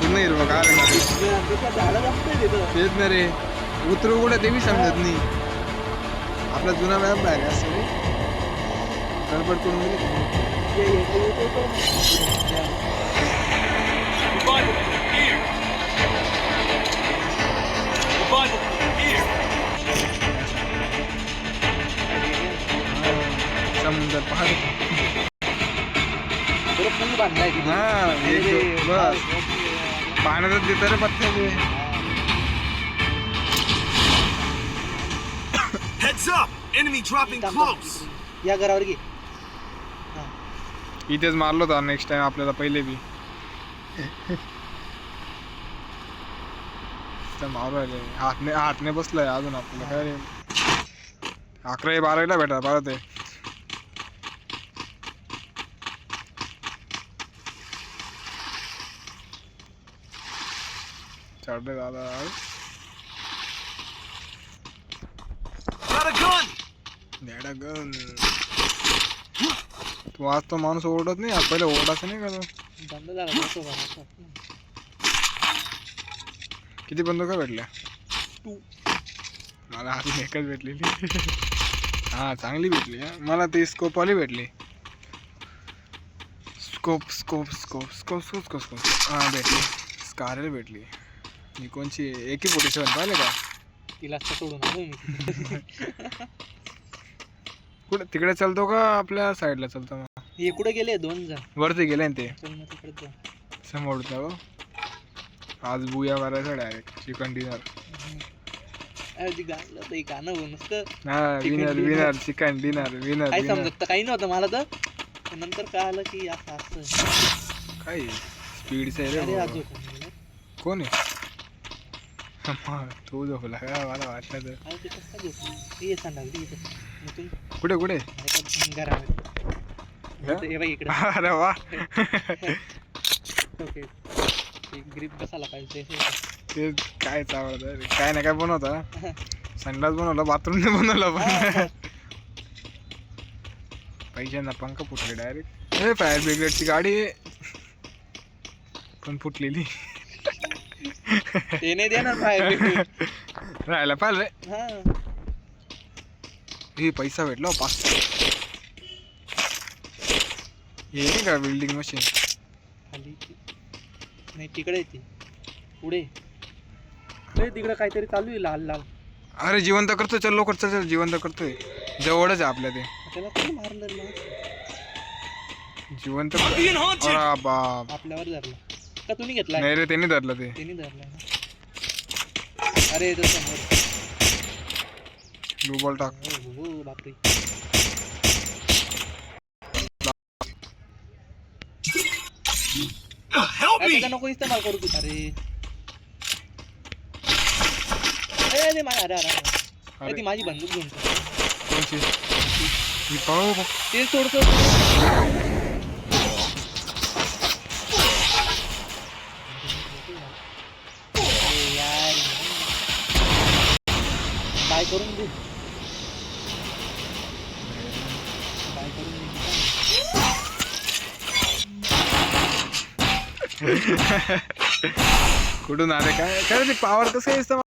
पूर्ण हिरवं काय तेच ना रे, उतरू कुठं ते बी समजत नाही. आपला जुना मॅप बाहेर असं रे, गडबड करून समुद्र पहाड. हा बस पाण्यातच देतं रे पत्ते. Heads up! Enemy dropping close. या घरावर घे. इथेच मारलो होता नेक्स्ट टाइम आपल्याला पहिले बी. मारू राहिले हातने बसलाय अजून आपल्याला काय रे. 11-12 भेटा परत आहे. चढले दादा. Got a gun. डॅडा गन. तू आज तो माणूस ओरडत नाही, पहिले ओरडायचं नाही का तो. बंद झाला नव्हतो का? किती बंदुका भेटल्या? मला अजून एकच भेटलेली. हा चांगली भेटली. मला ती स्कोपवाली भेटली. स्कोप हा भेटली. स्कारल भेटली. मी कोणची AK-47 पाहिले का? तिला सोडून आलो मी. कुठे तिकडे चालतो का आपल्या साईडला चालतो? मग हे कुठे गेले 2 जण? वरती गेले ना ते तिकडे समोर. आज बुया मारायचा डायरेक्ट चिकन डिनर. गाणं नुसतं विनर चिकन डिनर विनर. काही समजत काही नव्हतं मला तर. नंतर कळालं की असं काय स्पीडचं आहे रे. कोण आहे? तू झोपला का? मला वाटलं तर. कुठे कुठे? अरे वा. ग्रिप बसायला पाहिजे. ते काय चावलं काय ना काय बनवता. संडास बनवला, बाथरूम नाही बनवला. पण पैशांना पंख फुटले डायरेक्ट. फायर ब्रिगेडची गाडी पण फुटलेली. ते नाही देणार फायर राहायला पाहिजे रे. हे पैसा भेटला 500. हे का बिल्डिंग मशीन खाली नाही तिकडे येते पुढे. तिकडे काहीतरी चालू आहे लाल लाल. अरे जिवंत करतोय. चल लवकर चल जिवंत करतोय. जवळच आहे आपल्या ते. त्याला कोण मारलं जिवंत. अरे बाप आपल्यावर धरलं का? तुम्ही घेतला? नाही रे त्यांनी धरलं. ते त्यांनी धरलं. अरे तो समोर ब्लू बॉल टाक. हो बापरे. Help me. नको इस्तेमाल करू तू. अरे अरे ती माझी बंदूक घेऊन कोणची? ते सोडतो. यार काय करून दे. कुठून आले काय काय ते पावर कसं आहे?